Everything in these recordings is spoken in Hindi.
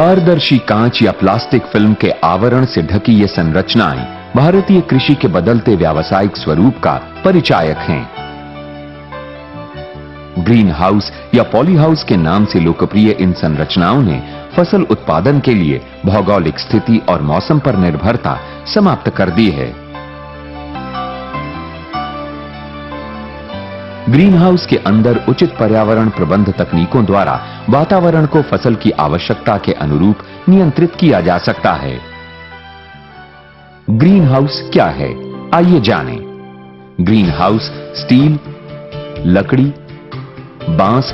पारदर्शी कांच या प्लास्टिक फिल्म के आवरण से ढकी ये संरचनाएं भारतीय कृषि के बदलते व्यावसायिक स्वरूप का परिचायक हैं। ग्रीन हाउस या पॉली हाउस के नाम से लोकप्रिय इन संरचनाओं ने फसल उत्पादन के लिए भौगोलिक स्थिति और मौसम पर निर्भरता समाप्त कर दी है। ग्रीन हाउस के अंदर उचित पर्यावरण प्रबंध तकनीकों द्वारा वातावरण को फसल की आवश्यकता के अनुरूप नियंत्रित किया जा सकता है। ग्रीन हाउस क्या है, आइए जानें। ग्रीन हाउस स्टील, लकड़ी, बांस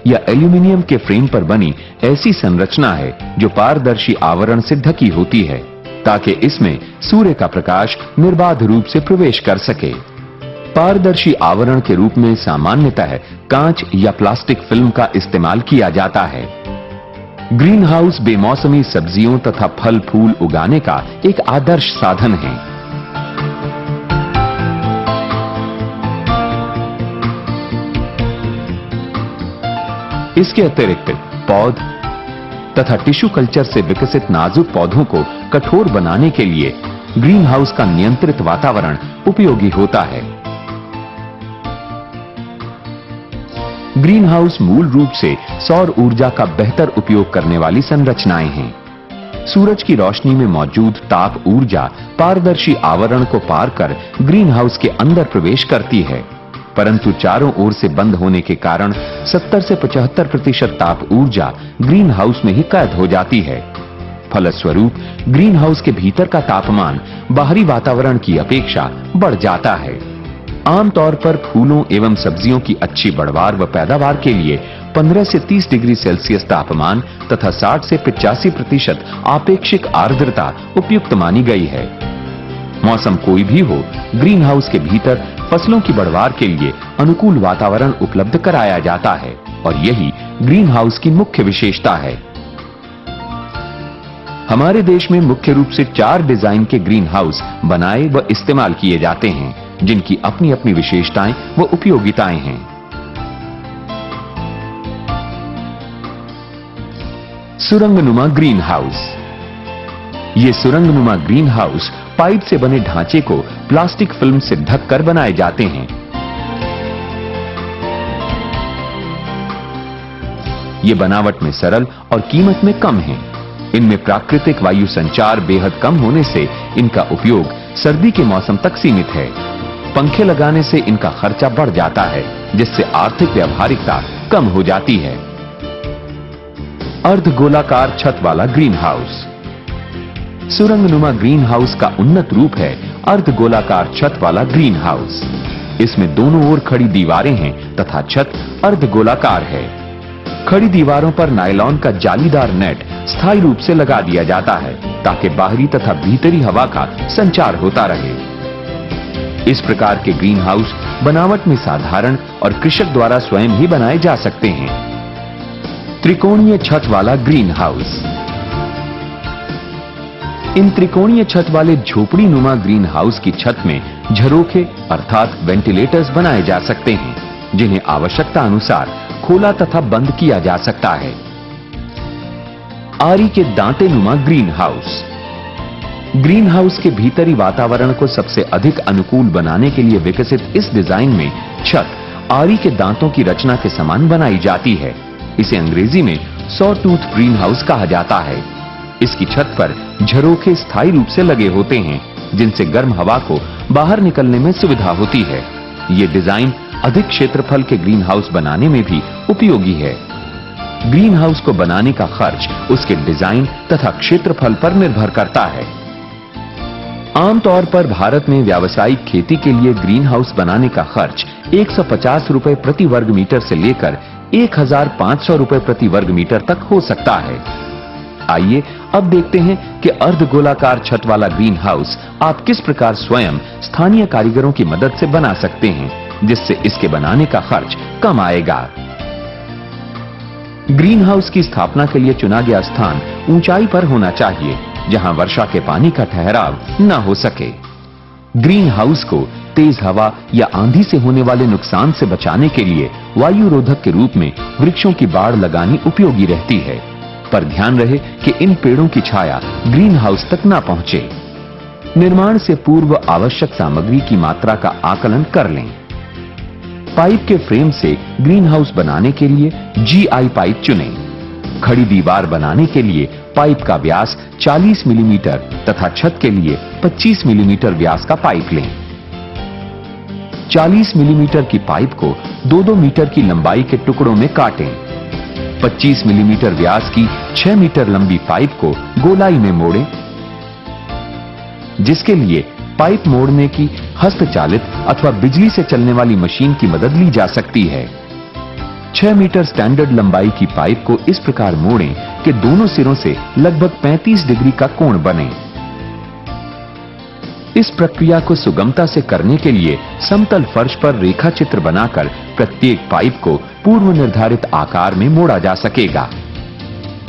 या एल्यूमीनियम के फ्रेम पर बनी ऐसी संरचना है जो पारदर्शी आवरण से ढकी होती है ताकि इसमें सूर्य का प्रकाश निर्बाध रूप से प्रवेश कर सके। पारदर्शी आवरण के रूप में सामान्यतः कांच या प्लास्टिक फिल्म का इस्तेमाल किया जाता है। ग्रीन हाउस बेमौसमी सब्जियों तथा फल फूल उगाने का एक आदर्श साधन है। इसके अतिरिक्त पौध तथा टिश्यू कल्चर से विकसित नाजुक पौधों को कठोर बनाने के लिए ग्रीन हाउस का नियंत्रित वातावरण उपयोगी होता है। ग्रीन हाउस मूल रूप से सौर ऊर्जा का बेहतर उपयोग करने वाली संरचनाएं हैं। सूरज की रोशनी में मौजूद ताप ऊर्जा पारदर्शी आवरण को पार कर ग्रीन हाउस के अंदर प्रवेश करती है, परंतु चारों ओर से बंद होने के कारण 70 से 75% ताप ऊर्जा ग्रीन हाउस में ही कैद हो जाती है। फलस्वरूप ग्रीन हाउस के भीतर का तापमान बाहरी वातावरण की अपेक्षा बढ़ जाता है। आमतौर पर फूलों एवं सब्जियों की अच्छी बढ़वार व पैदावार के लिए 15 से 30 डिग्री सेल्सियस तापमान तथा 60 से 85% आपेक्षिक आर्द्रता उपयुक्त मानी गई है। मौसम कोई भी हो, ग्रीन हाउस के भीतर फसलों की बढ़वार के लिए अनुकूल वातावरण उपलब्ध कराया जाता है और यही ग्रीन हाउस की मुख्य विशेषता है। हमारे देश में मुख्य रूप से 4 डिजाइन के ग्रीन हाउस बनाए व इस्तेमाल किए जाते हैं, जिनकी अपनी अपनी विशेषताएं व उपयोगिताएं हैं। सुरंगनुमा ग्रीन हाउस। ये सुरंगनुमा ग्रीन हाउस पाइप से बने ढांचे को प्लास्टिक फिल्म से ढककर बनाए जाते हैं। ये बनावट में सरल और कीमत में कम है। इनमें प्राकृतिक वायु संचार बेहद कम होने से इनका उपयोग सर्दी के मौसम तक सीमित है। पंखे लगाने से इनका खर्चा बढ़ जाता है, जिससे आर्थिक व्यावहारिकता कम हो जाती है। अर्धगोलाकार छत वाला ग्रीन हाउस। सुरंगनुमा ग्रीन हाउस का उन्नत रूप है अर्धगोलाकार छत वाला ग्रीन हाउस। इसमें दोनों ओर खड़ी दीवारें हैं तथा छत अर्धगोलाकार है। खड़ी दीवारों पर नायलॉन का जालीदार नेट स्थायी रूप से लगा दिया जाता है ताकि बाहरी तथा भीतरी हवा का संचार होता रहे। इस प्रकार के ग्रीन हाउस बनावट में साधारण और कृषक द्वारा स्वयं ही बनाए जा सकते हैं। त्रिकोणीय छत वाला ग्रीन हाउस। इन त्रिकोणीय छत वाले झोपड़ी नुमा ग्रीन हाउस की छत में झरोखे अर्थात वेंटिलेटर्स बनाए जा सकते हैं, जिन्हें आवश्यकता अनुसार खोला तथा बंद किया जा सकता है। आरी के दांते नुमा ग्रीन हाउस। ग्रीन हाउस के भीतरी वातावरण को सबसे अधिक अनुकूल बनाने के लिए विकसित इस डिजाइन में छत आरी के दांतों की रचना के समान बनाई जाती है। इसे अंग्रेजी में सॉ टूथ ग्रीन हाउस कहा जाता है। इसकी छत पर झरोखे स्थायी रूप से लगे होते हैं, जिनसे गर्म हवा को बाहर निकलने में सुविधा होती है। ये डिजाइन अधिक क्षेत्रफल के ग्रीन हाउस बनाने में भी उपयोगी है। ग्रीन हाउस को बनाने का खर्च उसके डिजाइन तथा क्षेत्रफल पर निर्भर करता है। आमतौर पर भारत में व्यावसायिक खेती के लिए ग्रीन हाउस बनाने का खर्च 150 रुपए प्रति वर्ग मीटर से लेकर 1500 रुपए प्रति वर्ग मीटर तक हो सकता है। आइए अब देखते हैं कि अर्धगोलाकार छत वाला ग्रीन हाउस आप किस प्रकार स्वयं स्थानीय कारीगरों की मदद से बना सकते हैं, जिससे इसके बनाने का खर्च कम आएगा। ग्रीन हाउस की स्थापना के लिए चुना गया स्थान ऊंचाई पर होना चाहिए, जहां वर्षा के पानी का ठहराव न हो सके। ग्रीन हाउस को तेज हवा या आंधी से होने वाले नुकसान से बचाने के लिए वायु रोधक के रूप में वृक्षों की बाड़ लगानी उपयोगी रहती है। पर ध्यान रहे कि इन पेड़ों की छाया ग्रीन हाउस तक ना पहुंचे। निर्माण से पूर्व आवश्यक सामग्री की मात्रा का आकलन कर लें। पाइप के फ्रेम से ग्रीन हाउस बनाने के लिए GI पाइप चुनें। खड़ी दीवार बनाने के लिए पाइप का व्यास 40 मिलीमीटर तथा छत के लिए 25 मिलीमीटर व्यास का पाइप लें। 40 मिलीमीटर की पाइप को 2-2 मीटर की लंबाई के टुकड़ों में काटें। 25 मिलीमीटर व्यास की 6 मीटर लंबी पाइप को गोलाई में मोड़ें, जिसके लिए पाइप मोड़ने की हस्तचालित अथवा बिजली से चलने वाली मशीन की मदद ली जा सकती है। 6 मीटर स्टैंडर्ड लंबाई की पाइप को इस प्रकार मोड़ें कि दोनों सिरों से लगभग 35 डिग्री का कोण बने। इस प्रक्रिया को सुगमता से करने के लिए समतल फर्श पर रेखा चित्र बनाकर प्रत्येक पाइप को पूर्व निर्धारित आकार में मोड़ा जा सकेगा।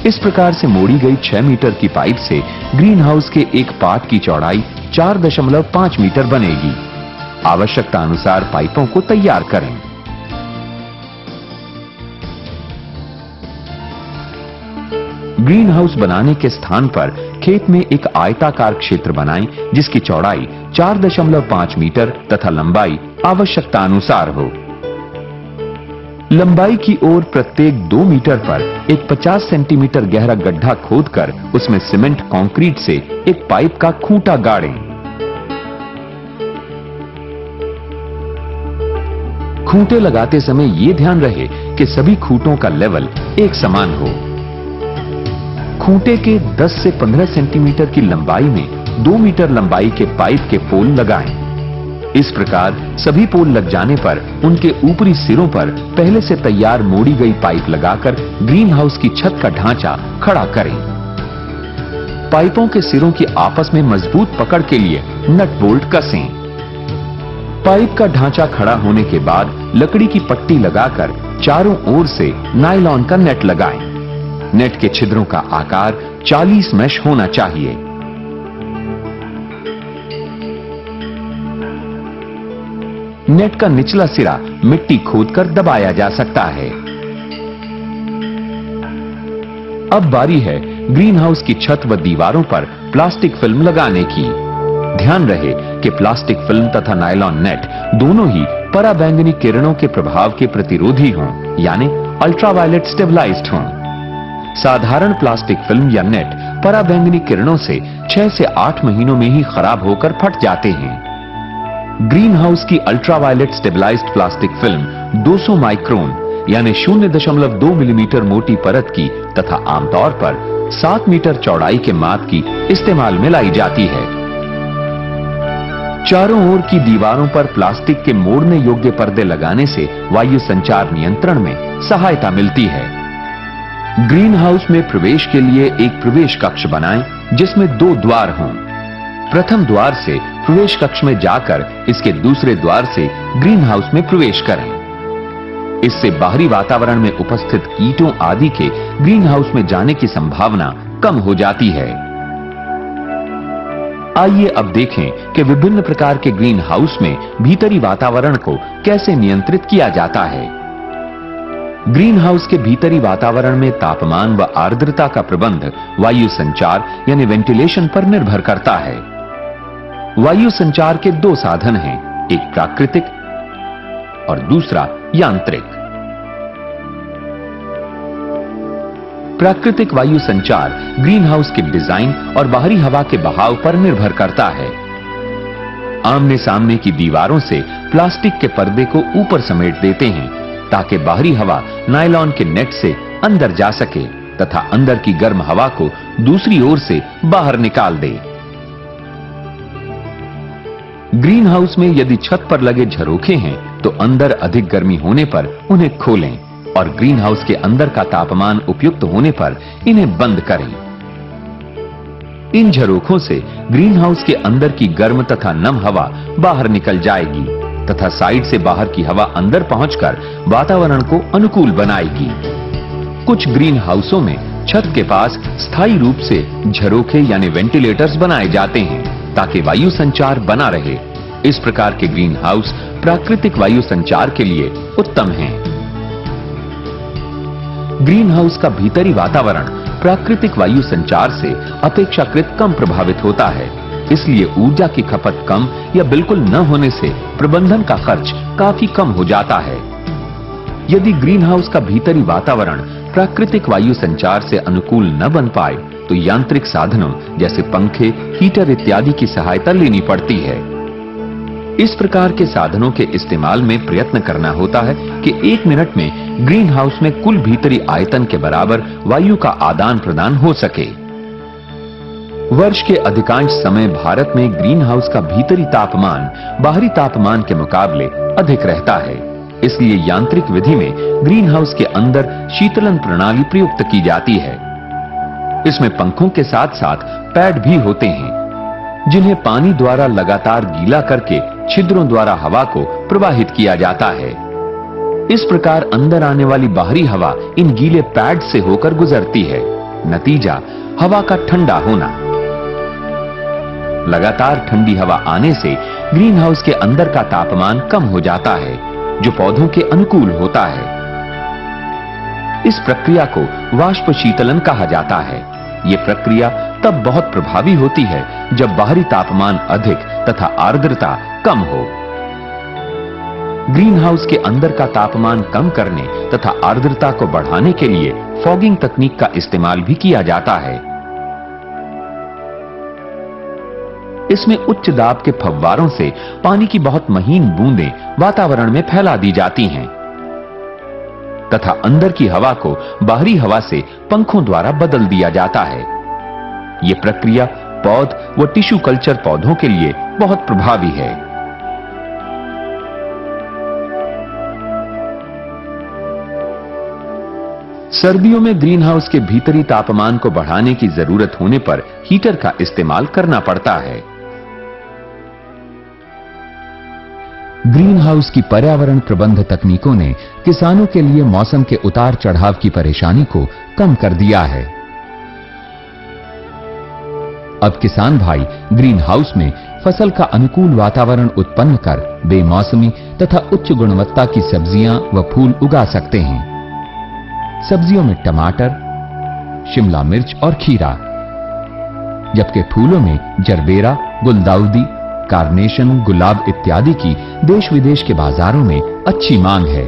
इस प्रकार से मोड़ी गई 6 मीटर की पाइप से ग्रीन हाउस के एक पार्ट की चौड़ाई 4.5 मीटर बनेगी। आवश्यकता अनुसार पाइपों को तैयार करें। ग्रीन हाउस बनाने के स्थान पर खेत में एक आयताकार क्षेत्र बनाएं, जिसकी चौड़ाई 4.5 मीटर तथा लंबाई आवश्यकता अनुसार हो। लंबाई की ओर प्रत्येक 2 मीटर पर एक 50 सेंटीमीटर गहरा गड्ढा खोदकर उसमें सीमेंट कंक्रीट से एक पाइप का खूंटा गाड़ें। खूंटे लगाते समय यह ध्यान रहे कि सभी खूंटों का लेवल एक समान हो। खूंटे के 10 से 15 सेंटीमीटर की लंबाई में 2 मीटर लंबाई के पाइप के पोल लगाएं। इस प्रकार सभी पोल लग जाने पर उनके ऊपरी सिरों पर पहले से तैयार मोड़ी गई पाइप लगाकर ग्रीन हाउस की छत का ढांचा खड़ा करें। पाइपों के सिरों की आपस में मजबूत पकड़ के लिए नट बोल्ट कसें। पाइप का ढांचा खड़ा होने के बाद लकड़ी की पट्टी लगाकर चारों ओर से नायलॉन का नेट लगाएं। नेट के छिद्रों का आकार 40 मैश होना चाहिए। नेट का निचला सिरा मिट्टी खोदकर दबाया जा सकता है। अब बारी है ग्रीन हाउस की छत व दीवारों पर प्लास्टिक फिल्म लगाने की। ध्यान रहे कि प्लास्टिक फिल्म तथा नायलॉन नेट दोनों ही पराबैंगनी किरणों के प्रभाव के प्रतिरोधी हों, यानी अल्ट्रावायलेट स्टेबलाइज्ड हों। साधारण प्लास्टिक फिल्म या नेट पराबैंगनी किरणों से 6 से 8 महीनों में ही खराब होकर फट जाते हैं। ग्रीन हाउस की ultraviolet stabilised plastic film 200 micron यानी 0.2 मिलीमीटर मोटी परत की तथा आमतौर पर 7 मीटर चौड़ाई के माप की इस्तेमाल में लाई जाती है। चारों ओर की दीवारों पर प्लास्टिक के मोड़ने योग्य पर्दे लगाने से वायु संचार नियंत्रण में सहायता मिलती है। ग्रीन हाउस में प्रवेश के लिए एक प्रवेश कक्ष बनाएं, जिसमें 2 द्वार हों। प्रथम द्वार से प्रवेश कक्ष में जाकर इसके दूसरे द्वार से ग्रीन हाउस में प्रवेश करें। इससे बाहरी वातावरण में उपस्थित कीटों आदि के ग्रीन हाउस में जाने की संभावना कम हो जाती है। आइए अब देखें कि विभिन्न प्रकार के ग्रीन हाउस में भीतरी वातावरण को कैसे नियंत्रित किया जाता है। ग्रीन हाउस के भीतरी वातावरण में तापमान व आर्द्रता का प्रबंध वायु संचार यानी वेंटिलेशन पर निर्भर करता है। वायु संचार के 2 साधन हैं, एक प्राकृतिक और दूसरा यांत्रिक। प्राकृतिक वायु संचार ग्रीन हाउस के डिजाइन और बाहरी हवा के बहाव पर निर्भर करता है। आमने सामने की दीवारों से प्लास्टिक के पर्दे को ऊपर समेट देते हैं ताकि बाहरी हवा नायलॉन के नेट से अंदर जा सके तथा अंदर की गर्म हवा को दूसरी ओर से बाहर निकाल दे। ग्रीन हाउस में यदि छत पर लगे झरोखे हैं तो अंदर अधिक गर्मी होने पर उन्हें खोलें और ग्रीन हाउस के अंदर का तापमान उपयुक्त होने पर इन्हें बंद करें। इन झरोखों से ग्रीन हाउस के अंदर की गर्म तथा नम हवा बाहर निकल जाएगी तथा साइड से बाहर की हवा अंदर पहुंचकर वातावरण को अनुकूल बनाएगी। कुछ ग्रीन हाउसों में छत के पास स्थायी रूप से झरोखे यानी वेंटिलेटर्स बनाए जाते हैं ताकि वायु संचार बना रहे। इस प्रकार के ग्रीन हाउस प्राकृतिक वायु संचार के लिए उत्तम हैं। ग्रीन हाउस का भीतरी वातावरण प्राकृतिक वायु संचार से अपेक्षाकृत कम प्रभावित होता है। इसलिए ऊर्जा की खपत कम या बिल्कुल न होने से प्रबंधन का खर्च काफी कम हो जाता है। यदि ग्रीन हाउस का भीतरी वातावरण प्राकृतिक वायु संचार से अनुकूल न बन पाए तो यांत्रिक साधनों जैसे पंखे, हीटर इत्यादि की सहायता लेनी पड़ती है। इस प्रकार के साधनों के इस्तेमाल में प्रयत्न करना होता है कि 1 मिनट में ग्रीन हाउस में कुल भीतरी आयतन के बराबर वायु का आदान प्रदान हो सके। वर्ष के अधिकांश समय भारत में ग्रीन हाउस का भीतरी तापमान बाहरी तापमान के मुकाबले अधिक रहता है। इसलिए यांत्रिक विधि में ग्रीन हाउस के अंदर शीतलन प्रणाली प्रयुक्त की जाती है। इसमें पंखों के साथ साथ पैड भी होते हैं, जिन्हें पानी द्वारा लगातार गीला करके छिद्रों द्वारा हवा को प्रवाहित किया जाता है। इस प्रकार अंदर आने वाली बाहरी हवा इन गीले पैड से होकर गुजरती है। नतीजा हवा का ठंडा होना। लगातार ठंडी हवा आने से ग्रीन हाउस के अंदर का तापमान कम हो जाता है, जो पौधों के अनुकूल होता है। इस प्रक्रिया को वाष्प शीतलन कहा जाता है। यह प्रक्रिया तब बहुत प्रभावी होती है जब बाहरी तापमान अधिक तथा आर्द्रता कम हो। ग्रीन हाउस के अंदर का तापमान कम करने तथा आर्द्रता को बढ़ाने के लिए फॉगिंग तकनीक का इस्तेमाल भी किया जाता है। इसमें उच्च दाब के फव्वारों से पानी की बहुत महीन बूंदें वातावरण में फैला दी जाती हैं तथा अंदर की हवा को बाहरी हवा से पंखों द्वारा बदल दिया जाता है। यह प्रक्रिया पौध व टिश्यू कल्चर पौधों के लिए बहुत प्रभावी है। सर्दियों में ग्रीन हाउस के भीतरी तापमान को बढ़ाने की जरूरत होने पर हीटर का इस्तेमाल करना पड़ता है। ग्रीन हाउस की पर्यावरण प्रबंध तकनीकों ने किसानों के लिए मौसम के उतार चढ़ाव की परेशानी को कम कर दिया है। अब किसान भाई ग्रीन हाउस में फसल का अनुकूल वातावरण उत्पन्न कर बेमौसमी तथा उच्च गुणवत्ता की सब्जियां व फूल उगा सकते हैं। सब्जियों में टमाटर, शिमला मिर्च और खीरा, जबकि फूलों में जरबेरा, गुलदाउदी, कार्नेशन, गुलाब इत्यादि की देश विदेश के बाजारों में अच्छी मांग है।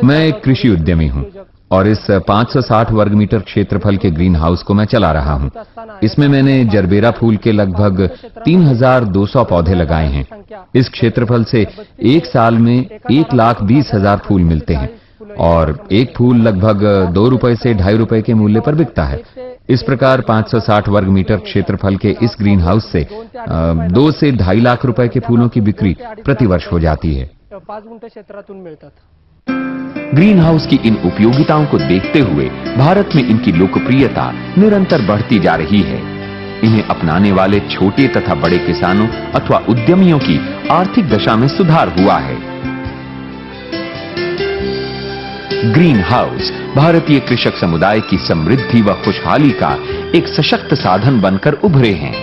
मैं एक कृषि उद्यमी हूं और इस 560 वर्ग मीटर क्षेत्रफल के ग्रीन हाउस को मैं चला रहा हूं। इसमें मैंने जरबेरा फूल के लगभग 3200 पौधे लगाए हैं। इस क्षेत्रफल से एक साल में 1,20,000 फूल मिलते हैं और एक फूल लगभग 2 रुपए से 2.5 रुपए के मूल्य पर बिकता है। इस प्रकार 560 वर्ग मीटर क्षेत्रफल के इस ग्रीन हाउस से 2 से 2.5 लाख रुपए के फूलों की बिक्री प्रतिवर्ष हो जाती है। ग्रीन हाउस की इन उपयोगिताओं को देखते हुए भारत में इनकी लोकप्रियता निरंतर बढ़ती जा रही है। इन्हें अपनाने वाले छोटे तथा बड़े किसानों अथवा उद्यमियों की आर्थिक दशा में सुधार हुआ है। ग्रीन हाउस भारतीय कृषक समुदाय की समृद्धि व खुशहाली का एक सशक्त साधन बनकर उभरे हैं।